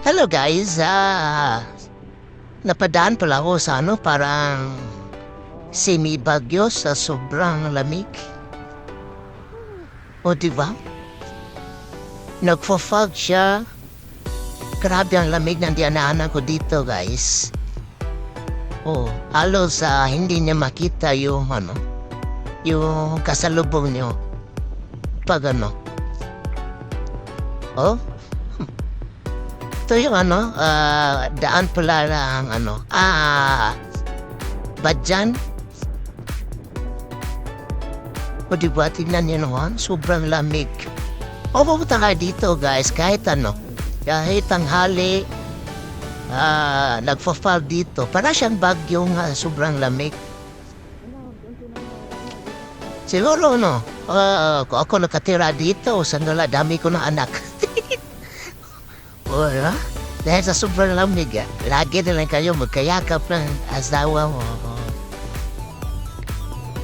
Hello guys, napadaan pala ako sa parang semi-bagyo sa sobrang lamig. O diba? Nagfo-fog siya. Grabe ang lamig ng diyanaanan ko dito guys. Halos hindi niya makita yung yung kasalubong niyo. Pag ito yung daan pala ng Badjan. O diba, tignan niyo naman, sobrang lamig. Pupunta kayo dito guys, kahit tanghali, nagfa-fall dito. Para siyang bagyong sobrang lamig. Siguro kung ako nakatira dito, sanala dami ko ng anak. Dahil sa sobrang lamig, lagi na lang kayo magkayakap ng asawa mo.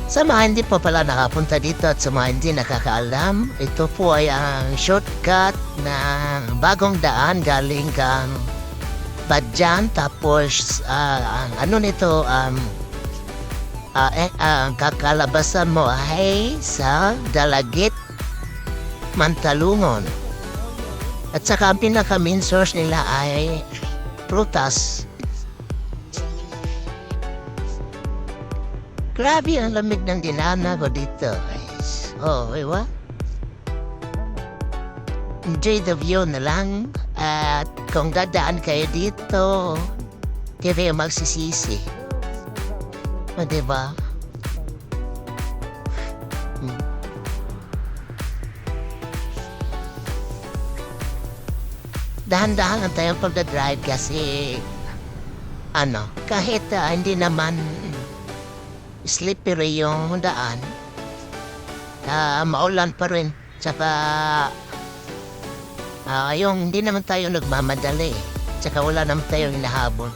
Sa mga hindi pa pala nakapunta dito at sa mga hindi nakakaalam, ito po ay ang shortcut ng bagong daan galing kang Badjan. Tapos, ang kakalabasan mo ay sa Dalagit, Mantalungon. At saka ang pinaka-main source nila ay prutas. Grabe ang lamig ng dinana ko dito, guys. Diba? Enjoy the view na lang. At kung dadaan kayo dito, di kayo magsisisi. Diba? Dahan-dahan ang tayong pagdadrive kasi kahit hindi naman slippery yung daan, maulan pa rin. Tsaka yung hindi naman tayo nagmamadali. Tsaka wala naman tayong hinahabol.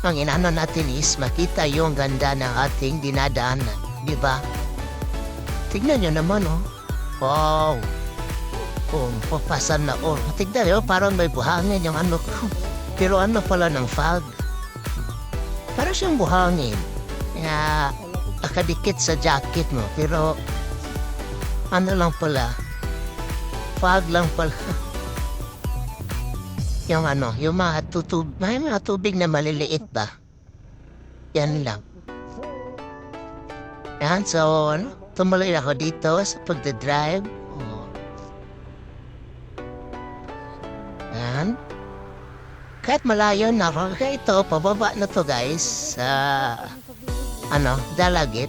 Ang inaano natin is makita yung ganda ng ating dinadaanan. Diba? Tignan nyo naman Wow! Papasan na tignan nyo, parang may buhangin yung pero pala ng fog. Parang siyang buhangin. Nakadikit sa jacket mo. Pero lang pala. Fog lang pala. yung mga may mga tubig na maliliit ba? Yan lang. Yan, so tumuloy ako dito sa pagdadrive. Yan. Kahit malayo na ako, ito, pababa na to guys. Dalagit.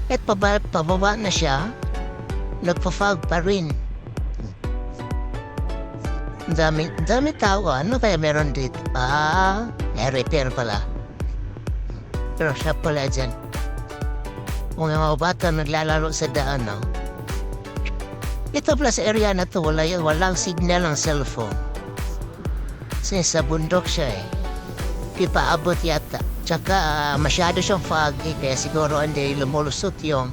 Kahit pababa na siya, nagpa-fog pa rin. Dami tao. Ano kaya meron dito? Repair pala. Pero siya pala dyan. Kung yung mga bata naglalaro sa daan, Ito pala sa area na to, walang signal ng cellphone. Kasi sa bundok siya Di pa abot yata. Tsaka masyado siyang foggy, kaya siguro hindi lumulusot yung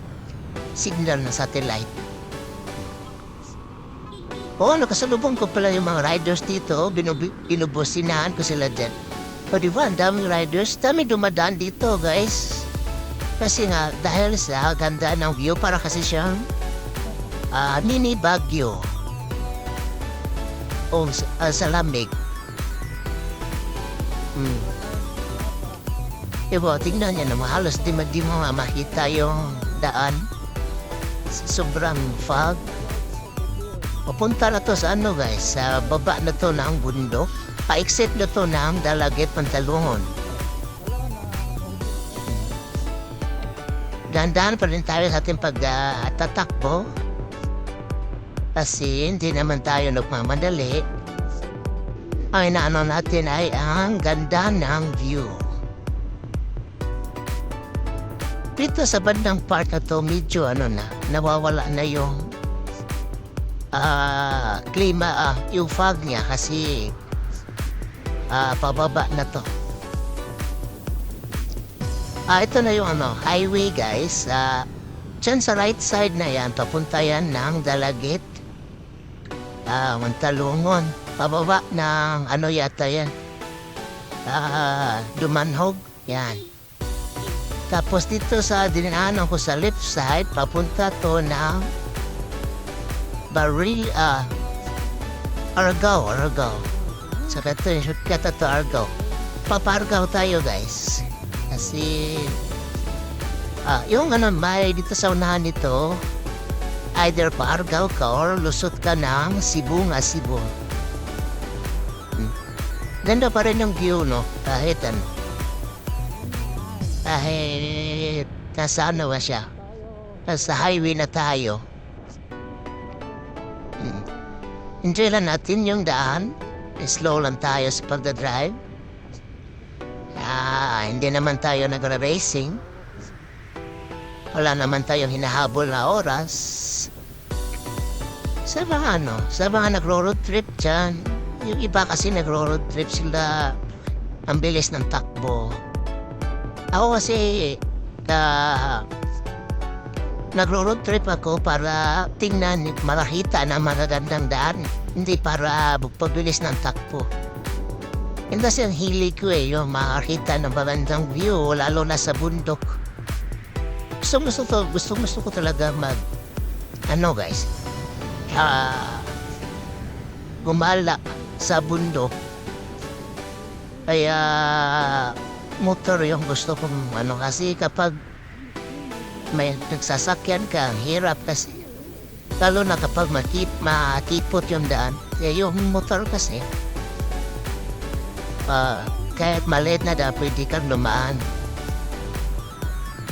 signal ng satellite. Nakasalubong ko pala yung mga riders dito. Binubusinahan ko sila dyan. Diba, ang daming riders. Dami dumadaan dito, guys. Kasi nga, dahil sa ganda ng view, para kasi siyang mini bagyo. Sa lamig. Diba, tingnan niya naman. Halos di mo makita yung daan. Sobrang fog. Papunta na to sa guys, sa baba na to ng bundok. Pa-exit na to ng Dalagit, Mantalungon. Dahan-dahan pa rin tayo sa ating pagtatakbo. Kasi hindi naman tayo nagmamadali. Ang inaano natin ay ang ganda ng view. Dito sa bandang part na to, medyo nawawala na yung klima, yung fog niya kasi pababa na to. Ito na yung highway guys. Diyan sa right side na yan, papunta yan ng Dalagit, Mantalungon. Pababa ng ano yata yan. Dumanhog. Yan. Tapos dito sa dinaanan ko sa left side, papunta to ng Argao. Saka ito yung shortcut to Argao. Papargao tayo guys. Kasi yung may dito sa unahan nito, either Paargao ka or lusot ka ng Cebu. Ganda pa rin yung view, no? Kahit nasa ano ba siya? Nasa highway na tayo. Enjoy lang natin yung daan. Slow lang tayo sa pagdadrive. Hindi naman tayo nag-racing. Wala naman tayong hinahabol na oras. Sa mga nagro-road trip dyan. Yung iba kasi nagro-road trip sila, ang bilis ng takbo. Ako kasi, nagro-road trip ako para tingnan, makakita ng magagandang daan. Hindi para pagbilis ng takbo. And kasi ang hilig ko yung makakita ng magandang view, lalo na sa bundok. Gusto ko talaga guys, gumala sa bundok. Kaya motor yung gusto kong kasi kapag may nagsasakyan ka, ang hirap kasi. Lalo na kapag makipot yung daan. Yung motor kasi, kahit maliit na daan, pwede kang lumaan.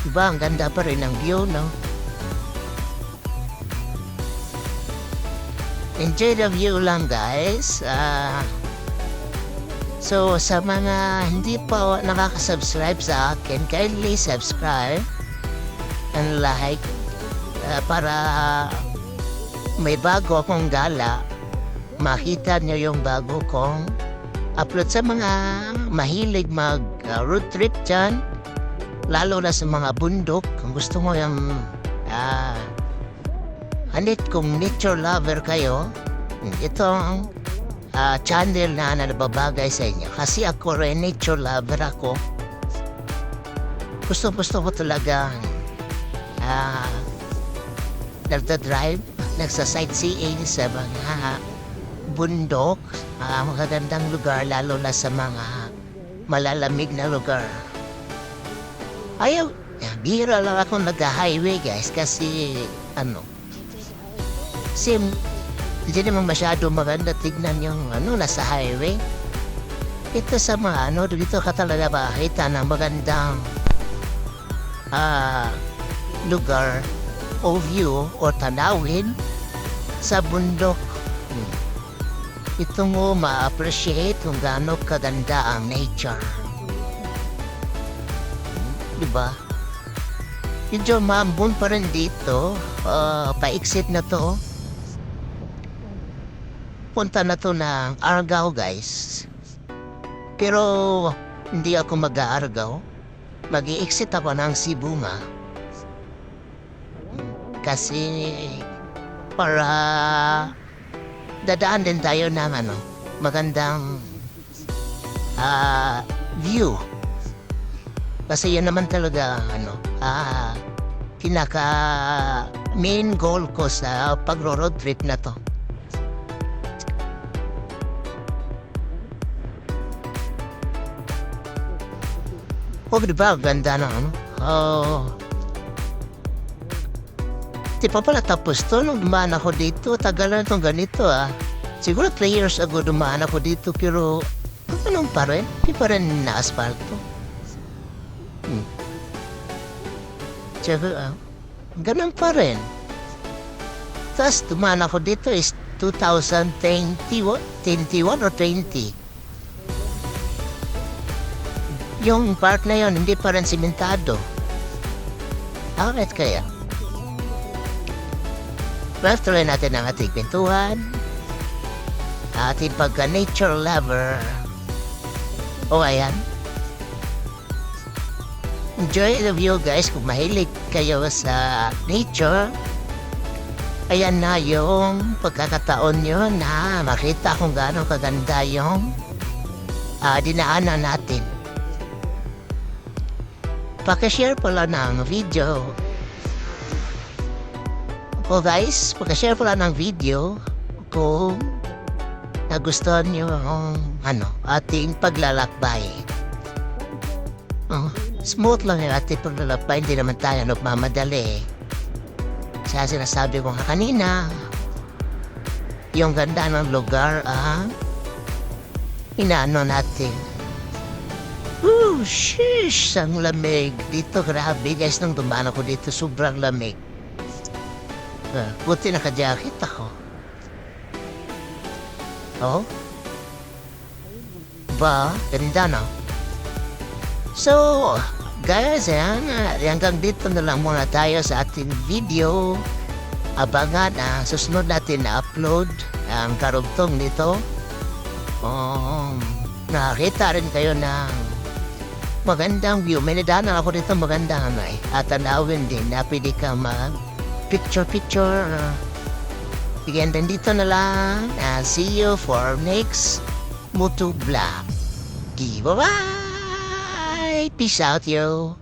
Diba, ang ganda pa rin ng view, no? Enjoy the view lang, guys. So, sa mga hindi pa nakaka-subscribe sa akin, kindly subscribe and like para may bago akong gala. Makita niyo yung bago kong upload sa mga mahilig road trip dyan. Lalo na sa mga bundok. Kung gusto mo yung kung nature lover kayo, ito ang channel na nababagay sa inyo. Kasi ako rin, nature lover ako. Gusto ko talaga nagda-drive, nagsa-sightseeing sa mga bundok, magagandang lugar, lalo na sa mga malalamig na lugar. Bihira lang ako nag-highway guys kasi hindi naman masyado maganda tignan yung nasa highway. Ito sa mga dito ka talaga makakita ng magandang lugar o view o tanawin sa bundok. Ito mo ma-appreciate kung gaano kaganda ang nature. Diba? Medyo maambon pa rin dito. Paiksit na to. Punta na to ng Argao, guys. Pero hindi ako mag-Argao. Mag-i-exit ako ng Cebu nga. Kasi para dadaan din tayo ng magandang view. Kasi yun naman talaga pinaka main goal ko sa pagro-road trip na to. Diba? Ganda na Di pa pala tapos to nung dumaan ako dito. Tagal na itong ganito Siguro 3 years ago dumaan ako dito pero ganun pa rin. Di pa rin na-asfalto. Tsaka ganun pa rin. Tapos dumaan ako dito is 2021 or 20. Yung part na yun, hindi pa rin simentado. Bakit kaya? Well, tuloy natin ang ating pintuan. Ating pagka-nature lover. Ayan. Enjoy the view guys kung mahilig kayo sa nature. Ayan na yung pagkakataon nyo na makita kung gaano kaganda yung dinaanan natin. Pakishare pala ng video. O guys, pakishare pala ng video kung nagustuhan nyo ang ating paglalakbay. Smooth lang yung ating paglalakbay, hindi naman tayo nagmamadali. Sa sinasabi ko nga kanina, yung ganda ng lugar inaano natin. Sheesh, ang lamig. Dito, grabe guys, nung dumaan ako dito, sobrang lamig. Buti naka-jacket ako. Oh? Ba, ganda no? So, guys, hanggang dito na lang muna tayo sa ating video. Abangan susunod natin na upload ang karugtong nito. Nakakita rin kayo ng magandang view. May nadaanan ako dito magandang at tanawin din na pwede ka mag-picture. Sige, dito na lang. See you for next Moto Vlog. Bye-bye! Peace out, yo!